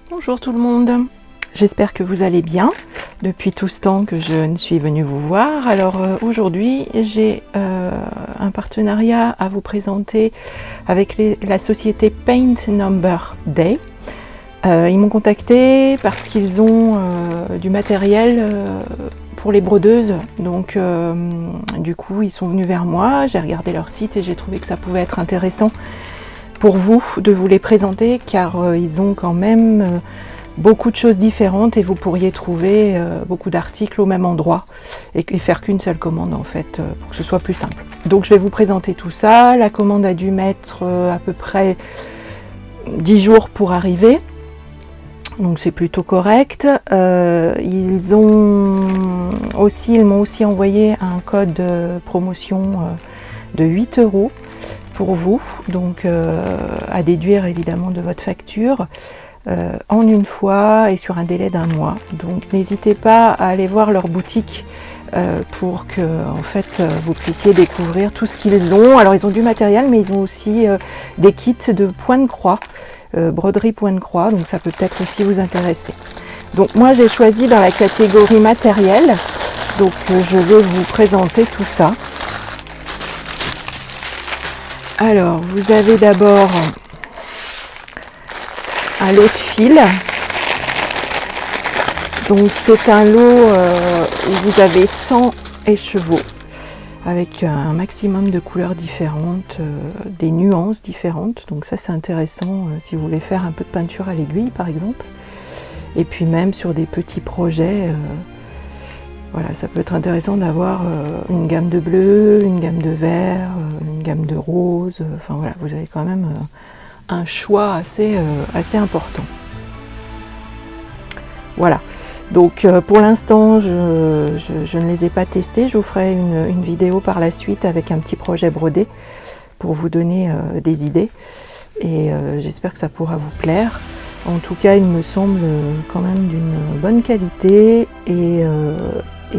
Bonjour tout le monde, j'espère que vous allez bien depuis tout ce temps que je ne suis venue vous voir. Alors aujourd'hui j'ai un partenariat à vous présenter avec la société Paint Number Day. Ils m'ont contacté parce qu'ils ont du matériel pour les brodeuses, donc du coup ils sont venus vers moi, j'ai regardé leur site et j'ai trouvé que ça pouvait être intéressant pour vous de vous les présenter, car ils ont quand même beaucoup de choses différentes et vous pourriez trouver beaucoup d'articles au même endroit et faire qu'une seule commande en fait pour que ce soit plus simple. Donc je vais vous présenter tout ça. La commande a dû mettre à peu près 10 jours pour arriver, donc c'est plutôt correct. Ils m'ont aussi envoyé un code promotion de 8 € pour vous, donc à déduire évidemment de votre facture en une fois et sur un délai d'1 mois. Donc n'hésitez pas à aller voir leur boutique pour que en fait vous puissiez découvrir tout ce qu'ils ont. Alors ils ont du matériel, mais ils ont aussi des kits de point de croix, broderie point de croix, donc ça peut peut-être aussi vous intéresser. Donc moi j'ai choisi dans la catégorie matériel, donc je vais vous présenter tout ça. Alors, vous avez d'abord un lot de fil. Donc, c'est un lot où vous avez 100 écheveaux avec un maximum de couleurs différentes, des nuances différentes. Donc, ça, c'est intéressant si vous voulez faire un peu de peinture à l'aiguille, par exemple. Et puis, même sur des petits projets, voilà, ça peut être intéressant d'avoir une gamme de bleu, une gamme de vert, une gamme de rose. Enfin voilà, vous avez quand même un choix assez important. Voilà, donc pour l'instant, je ne les ai pas testés. Je vous ferai une vidéo par la suite avec un petit projet brodé pour vous donner des idées. Et j'espère que ça pourra vous plaire. En tout cas, il me semble quand même d'une bonne qualité et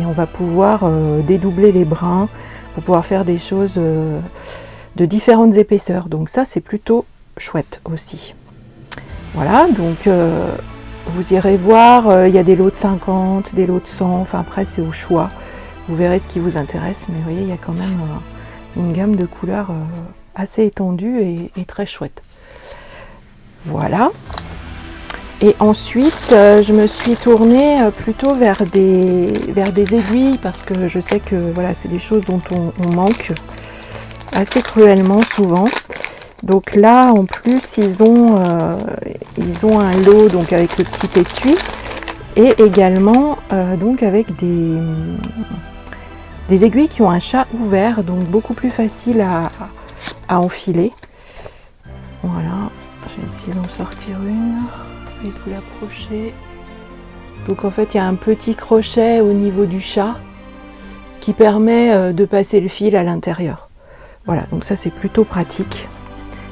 on va pouvoir dédoubler les brins pour pouvoir faire des choses de différentes épaisseurs. Donc ça, c'est plutôt chouette aussi. Voilà, donc vous irez voir, il y a des lots de 50, des lots de 100, enfin après c'est au choix. Vous verrez ce qui vous intéresse, mais vous voyez, il y a quand même une gamme de couleurs assez étendue et très chouette. Voilà. Et ensuite, je me suis tournée plutôt vers des aiguilles parce que je sais que voilà, c'est des choses dont on manque assez cruellement souvent. Donc là, en plus, ils ont un lot donc avec le petit étui et également donc avec des aiguilles qui ont un chat ouvert, donc beaucoup plus facile à enfiler. Voilà, je vais essayer d'en sortir une. Et de vous l'approcher. Donc en fait il y a un petit crochet au niveau du chat qui permet de passer le fil à l'intérieur. Voilà, donc ça c'est plutôt pratique.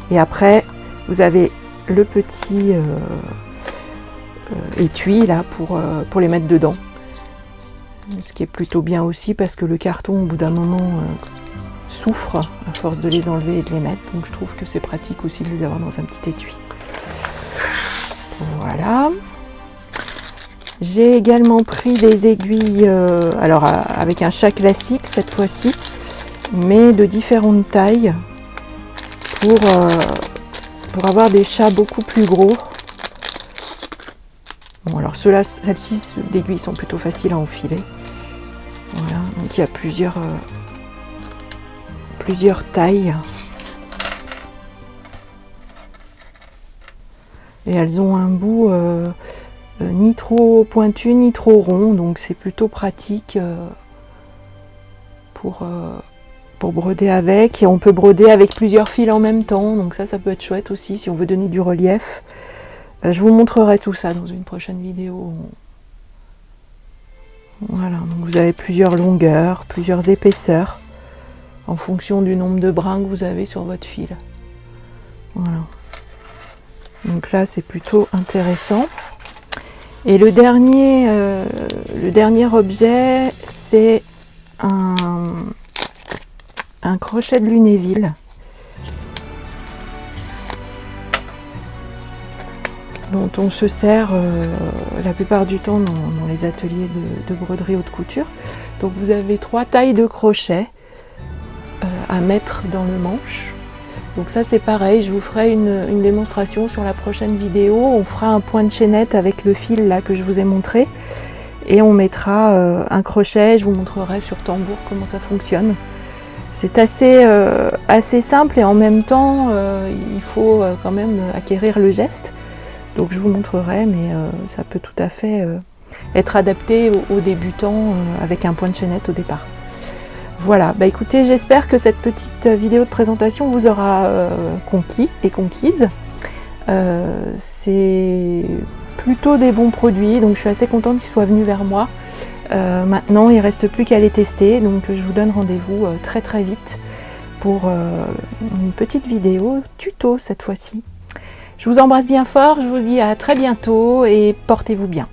Et après vous avez le petit étui là pour les mettre dedans. Ce qui est plutôt bien aussi parce que le carton au bout d'un moment souffre à force de les enlever et de les mettre. Donc je trouve que c'est pratique aussi de les avoir dans un petit étui. Voilà. J'ai également pris des aiguilles, alors avec un chat classique cette fois-ci, mais de différentes tailles pour avoir des chats beaucoup plus gros. Bon alors celles-ci d'aiguilles sont plutôt faciles à enfiler. Voilà, donc il y a plusieurs tailles. Et elles ont un bout ni trop pointu ni trop rond, donc c'est plutôt pratique pour broder avec. Et on peut broder avec plusieurs fils en même temps, donc ça peut être chouette aussi si on veut donner du relief. Je vous montrerai tout ça dans une prochaine vidéo. Voilà, donc vous avez plusieurs longueurs, plusieurs épaisseurs en fonction du nombre de brins que vous avez sur votre fil. Voilà. Donc là, c'est plutôt intéressant. Et le dernier objet, c'est un crochet de Lunéville. dont on se sert la plupart du temps dans les ateliers de broderie haute couture. Donc vous avez 3 tailles de crochet à mettre dans le manche. Donc ça c'est pareil, je vous ferai une démonstration sur la prochaine vidéo. On fera un point de chaînette avec le fil là que je vous ai montré et on mettra un crochet. Je vous montrerai sur tambour comment ça fonctionne. C'est assez simple et en même temps il faut quand même acquérir le geste. Donc je vous montrerai, mais ça peut tout à fait être adapté aux débutants avec un point de chaînette au départ. Voilà, bah écoutez, j'espère que cette petite vidéo de présentation vous aura conquis et conquise. C'est plutôt des bons produits, donc je suis assez contente qu'ils soient venus vers moi. Maintenant, il ne reste plus qu'à les tester, donc je vous donne rendez-vous très très vite pour une petite vidéo tuto cette fois-ci. Je vous embrasse bien fort, je vous dis à très bientôt et portez-vous bien.